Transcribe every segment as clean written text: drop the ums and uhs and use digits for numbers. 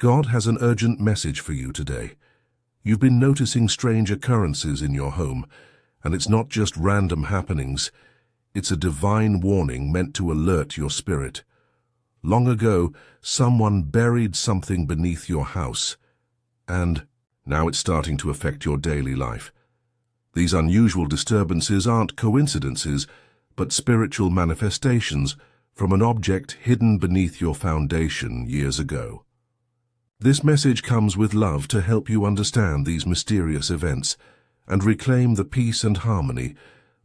God has an urgent message for you today. You've been noticing strange occurrences in your home, and it's not just random happenings. It's a divine warning meant to alert your spirit. Long ago, someone buried something beneath your house, and now it's starting to affect your daily life. These unusual disturbances aren't coincidences, but spiritual manifestations from an object hidden beneath your foundation years ago. This message comes with love to help you understand these mysterious events and reclaim the peace and harmony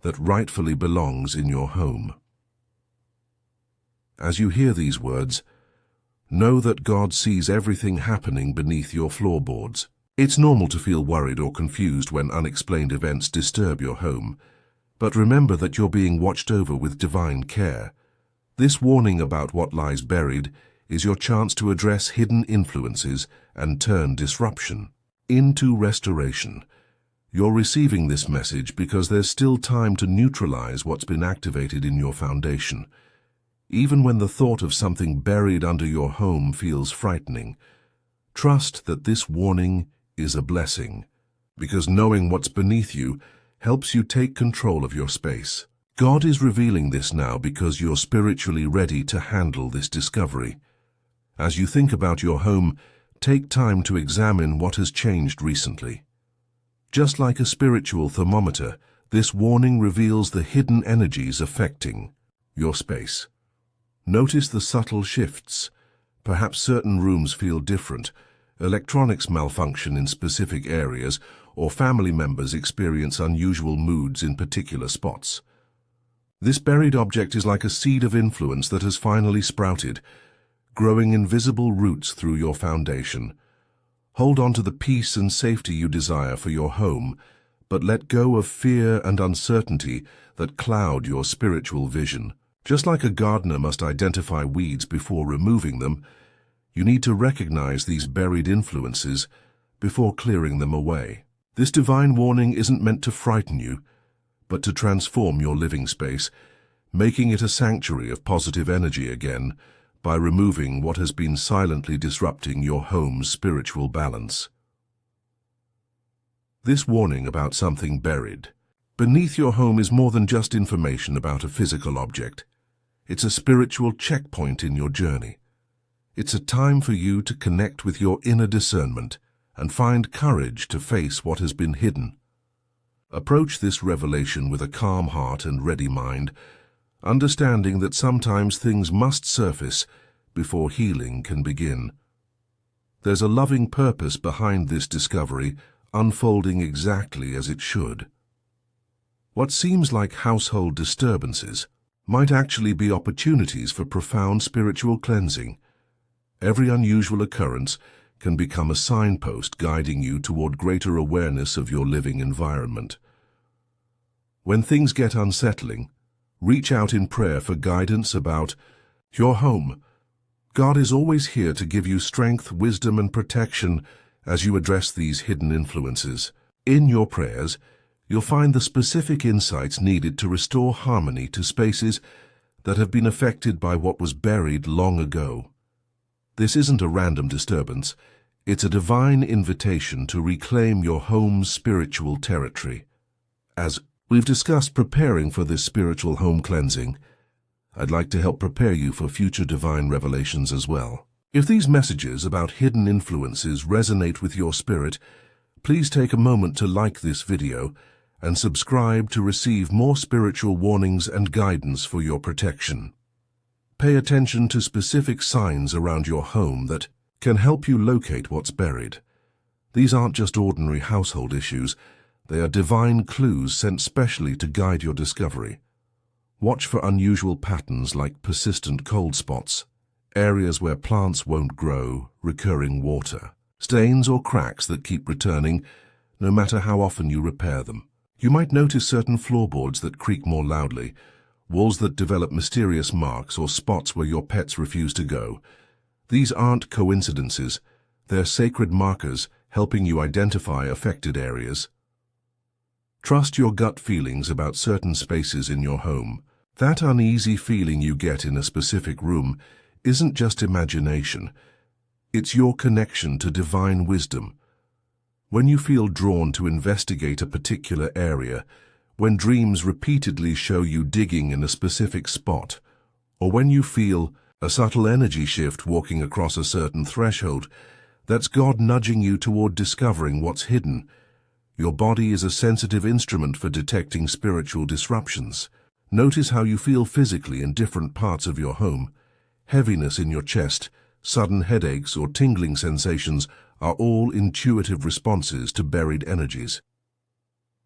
that rightfully belongs in your home. As you hear these words, know that God sees everything happening beneath your floorboards. It's normal to feel worried or confused when unexplained events disturb your home, but remember that you're being watched over with divine care. This warning about what lies buried is your chance to address hidden influences and turn disruption into restoration. You're receiving this message because there's still time to neutralize what's been activated in your foundation. Even when the thought of something buried under your home feels frightening, trust that this warning is a blessing, because knowing what's beneath you helps you take control of your space. God is revealing this now because you're spiritually ready to handle this discovery. As you think about your home, take time to examine what has changed recently. Just like a spiritual thermometer, this warning reveals the hidden energies affecting your space. Notice the subtle shifts. Perhaps certain rooms feel different, electronics malfunction in specific areas, or family members experience unusual moods in particular spots. This buried object is like a seed of influence that has finally sprouted, growing invisible roots through your foundation. Hold on to the peace and safety you desire for your home, but let go of fear and uncertainty that cloud your spiritual vision. Just like a gardener must identify weeds before removing them, you need to recognize these buried influences before clearing them away. This divine warning isn't meant to frighten you, but to transform your living space, making it a sanctuary of positive energy again, by removing what has been silently disrupting your home's spiritual balance. This warning about something buried beneath your home is more than just information about a physical object. It's a spiritual checkpoint in your journey. It's a time for you to connect with your inner discernment and find courage to face what has been hidden. Approach this revelation with a calm heart and ready mind, understanding that sometimes things must surface before healing can begin. There's a loving purpose behind this discovery, unfolding exactly as it should. What seems like household disturbances might actually be opportunities for profound spiritual cleansing. Every unusual occurrence can become a signpost guiding you toward greater awareness of your living environment. When things get unsettling, reach out in prayer for guidance about your home. God is always here to give you strength, wisdom, and protection as you address these hidden influences. In your prayers, you'll find the specific insights needed to restore harmony to spaces that have been affected by what was buried long ago. This isn't a random disturbance. It's a divine invitation to reclaim your home's spiritual territory. As we've discussed preparing for this spiritual home cleansing, I'd like to help prepare you for future divine revelations as well. If these messages about hidden influences resonate with your spirit, please take a moment to like this video and subscribe to receive more spiritual warnings and guidance for your protection. Pay attention to specific signs around your home that can help you locate what's buried. These aren't just ordinary household issues. They are divine clues sent specially to guide your discovery. Watch for unusual patterns like persistent cold spots, areas where plants won't grow, recurring water, stains or cracks that keep returning no matter how often you repair them. You might notice certain floorboards that creak more loudly, walls that develop mysterious marks, or spots where your pets refuse to go. These aren't coincidences. They're sacred markers helping you identify affected areas. Trust your gut feelings about certain spaces in your home. That uneasy feeling you get in a specific room isn't just imagination. It's your connection to divine wisdom. When you feel drawn to investigate a particular area, when dreams repeatedly show you digging in a specific spot, or when you feel a subtle energy shift walking across a certain threshold, that's God nudging you toward discovering what's hidden. Your body is a sensitive instrument for detecting spiritual disruptions. Notice how you feel physically in different parts of your home. Heaviness in your chest, sudden headaches, or tingling sensations are all intuitive responses to buried energies.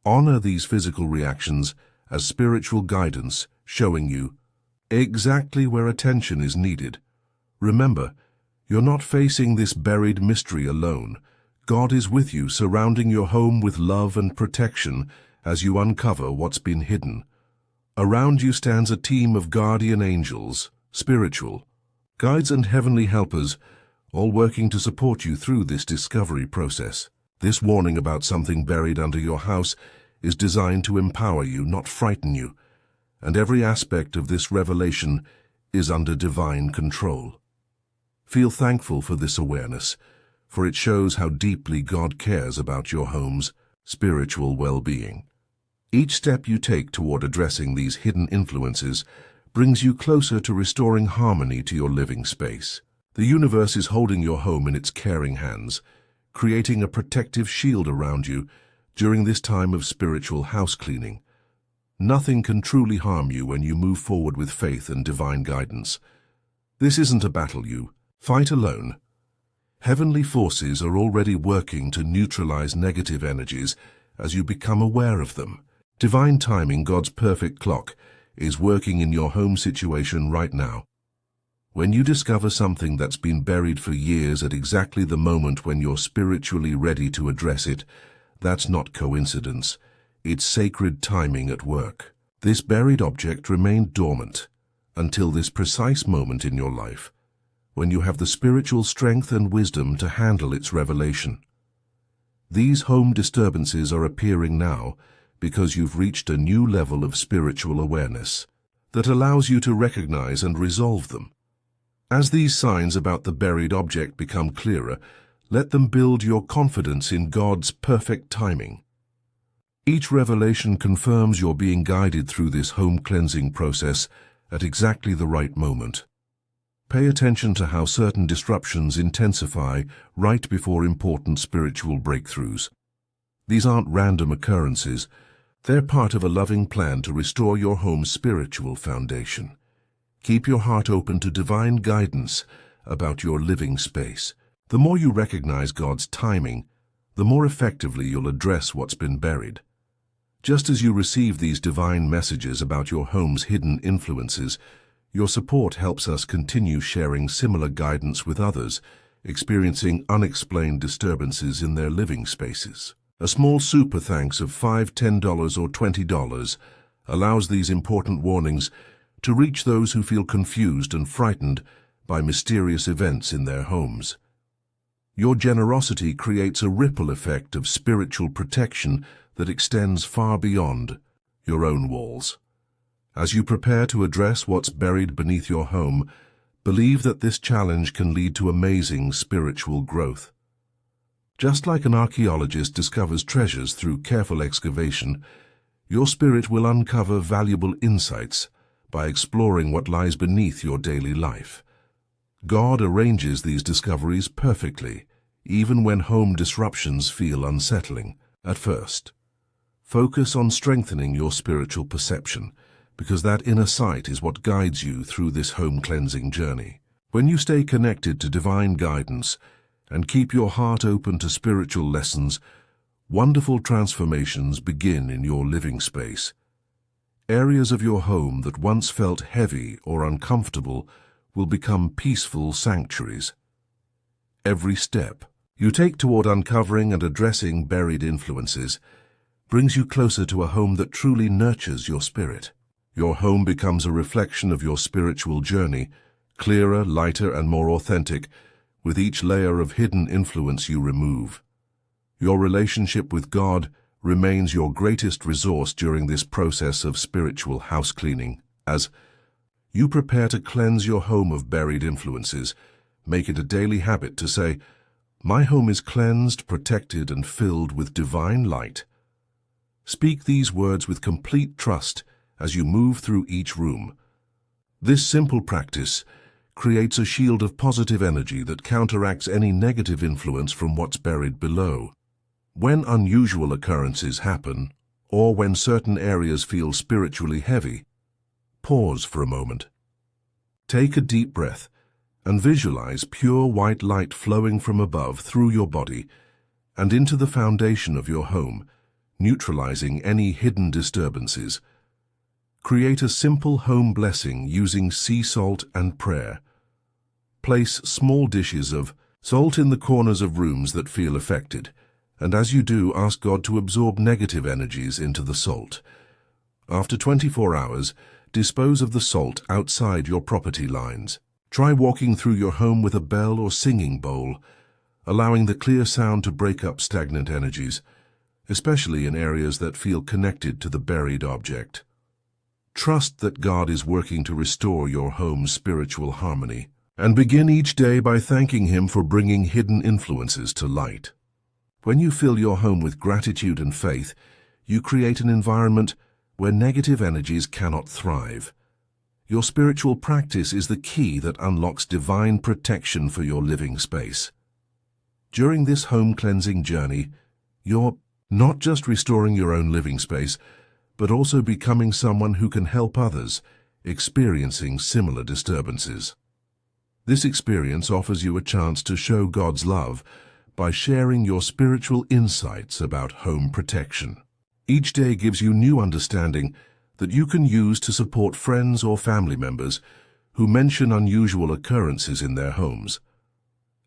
Honor these physical reactions as spiritual guidance, showing you exactly where attention is needed. Remember, you're not facing this buried mystery alone. God is with you, surrounding your home with love and protection as you uncover what's been hidden. Around you stands a team of guardian angels, spiritual guides and heavenly helpers, all working to support you through this discovery process. This warning about something buried under your house is designed to empower you, not frighten you, and every aspect of this revelation is under divine control. Feel thankful for this awareness, for it shows how deeply God cares about your home's spiritual well-being. Each step you take toward addressing these hidden influences brings you closer to restoring harmony to your living space. The universe is holding your home in its caring hands, creating a protective shield around you during this time of spiritual house cleaning. Nothing can truly harm you when you move forward with faith and divine guidance. This isn't a battle you fight alone. Heavenly forces are already working to neutralize negative energies as you become aware of them. Divine timing, God's perfect clock, is working in your home situation right now. When you discover something that's been buried for years at exactly the moment when you're spiritually ready to address it, that's not coincidence. It's sacred timing at work. This buried object remained dormant until this precise moment in your life, when you have the spiritual strength and wisdom to handle its revelation. These home disturbances are appearing now because you've reached a new level of spiritual awareness that allows you to recognize and resolve them. As these signs about the buried object become clearer, let them build your confidence in God's perfect timing. Each revelation confirms you're being guided through this home cleansing process at exactly the right moment. Pay attention to how certain disruptions intensify right before important spiritual breakthroughs. These aren't random occurrences. They're part of a loving plan to restore your home's spiritual foundation. Keep your heart open to divine guidance about your living space. The more you recognize God's timing, the more effectively you'll address what's been buried. Just as you receive these divine messages about your home's hidden influences, your support helps us continue sharing similar guidance with others experiencing unexplained disturbances in their living spaces. A small super thanks of $5, $10, or $20 allows these important warnings to reach those who feel confused and frightened by mysterious events in their homes. Your generosity creates a ripple effect of spiritual protection that extends far beyond your own walls. As you prepare to address what's buried beneath your home, believe that this challenge can lead to amazing spiritual growth. Just like an archaeologist discovers treasures through careful excavation, your spirit will uncover valuable insights by exploring what lies beneath your daily life. God arranges these discoveries perfectly, even when home disruptions feel unsettling at first. Focus on strengthening your spiritual perception, because that inner sight is what guides you through this home cleansing journey. When you stay connected to divine guidance and keep your heart open to spiritual lessons, wonderful transformations begin in your living space. Areas of your home that once felt heavy or uncomfortable will become peaceful sanctuaries. Every step you take toward uncovering and addressing buried influences brings you closer to a home that truly nurtures your spirit. Your home becomes a reflection of your spiritual journey, clearer, lighter, and more authentic, with each layer of hidden influence you remove. Your relationship with God remains your greatest resource during this process of spiritual house cleaning. As you prepare to cleanse your home of buried influences, Make it a daily habit to say, "My home is cleansed, protected, and filled with divine light." Speak these words with complete trust as you move through each room. This simple practice creates a shield of positive energy that counteracts any negative influence from what's buried below. When unusual occurrences happen, or when certain areas feel spiritually heavy, pause for a moment. Take a deep breath and visualize pure white light flowing from above through your body and into the foundation of your home, neutralizing any hidden disturbances. Create a simple home blessing using sea salt and prayer. Place small dishes of salt in the corners of rooms that feel affected, and as you do, ask God to absorb negative energies into the salt. After 24 hours, dispose of the salt outside your property lines. Try walking through your home with a bell or singing bowl, allowing the clear sound to break up stagnant energies, especially in areas that feel connected to the buried object. Trust that God is working to restore your home's spiritual harmony, and begin each day by thanking Him for bringing hidden influences to light. When you fill your home with gratitude and faith, you create an environment where negative energies cannot thrive. Your spiritual practice is the key that unlocks divine protection for your living space. During this home cleansing journey, you're not just restoring your own living space, but also becoming someone who can help others experiencing similar disturbances. This experience offers you a chance to show God's love by sharing your spiritual insights about home protection. Each day gives you new understanding that you can use to support friends or family members who mention unusual occurrences in their homes.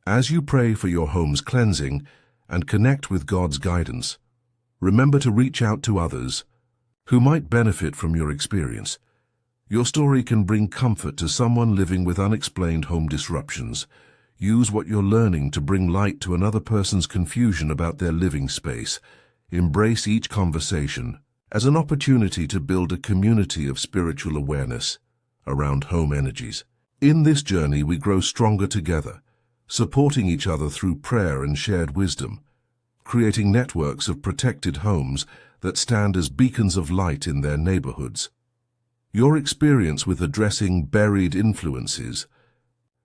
As you pray for your home's cleansing and connect with God's guidance, remember to reach out to others who might benefit from your experience. Your story can bring comfort to someone living with unexplained home disruptions. Use what you're learning to bring light to another person's confusion about their living space. Embrace each conversation as an opportunity to build a community of spiritual awareness around home energies. In this journey, we grow stronger together, supporting each other through prayer and shared wisdom, creating networks of protected homes that stand as beacons of light in their neighborhoods. Your experience with addressing buried influences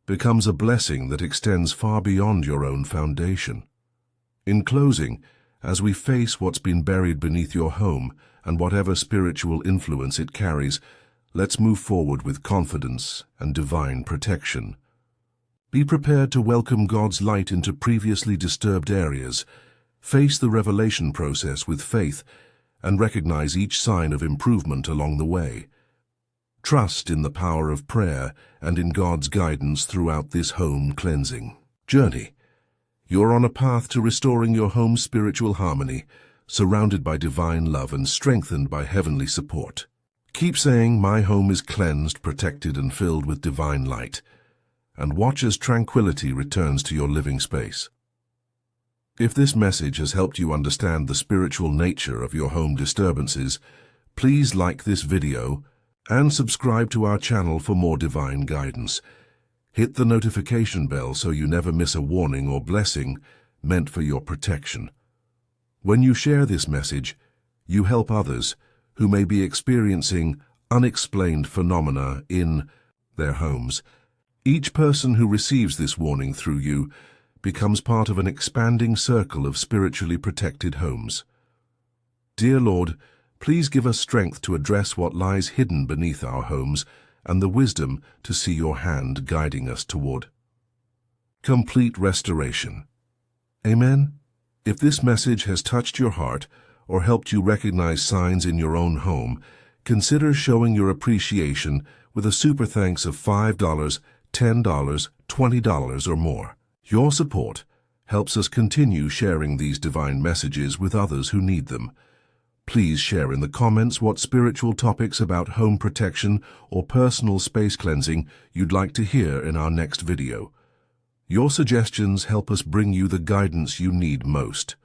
becomes a blessing that extends far beyond your own foundation. In closing, as we face what's been buried beneath your home and whatever spiritual influence it carries, let's move forward with confidence and divine protection. Be prepared to welcome God's light into previously disturbed areas, face the revelation process with faith, and recognize each sign of improvement along the way. Trust in the power of prayer and in God's guidance throughout this home cleansing journey. You're on a path to restoring your home's spiritual harmony, surrounded by divine love and strengthened by heavenly support. Keep saying, "My home is cleansed, protected, and filled with divine light," and watch as tranquility returns to your living space. If this message has helped you understand the spiritual nature of your home disturbances, please like this video and subscribe to our channel for more divine guidance. Hit the notification bell so you never miss a warning or blessing meant for your protection. When you share this message, you help others who may be experiencing unexplained phenomena in their homes. Each person who receives this warning through you becomes part of an expanding circle of spiritually protected homes. Dear Lord, please give us strength to address what lies hidden beneath our homes and the wisdom to see your hand guiding us toward complete restoration. Amen. If this message has touched your heart or helped you recognize signs in your own home, consider showing your appreciation with a super thanks of $5, $10, $20, or more. Your support helps us continue sharing these divine messages with others who need them. Please share in the comments what spiritual topics about home protection or personal space cleansing you'd like to hear in our next video. Your suggestions help us bring you the guidance you need most.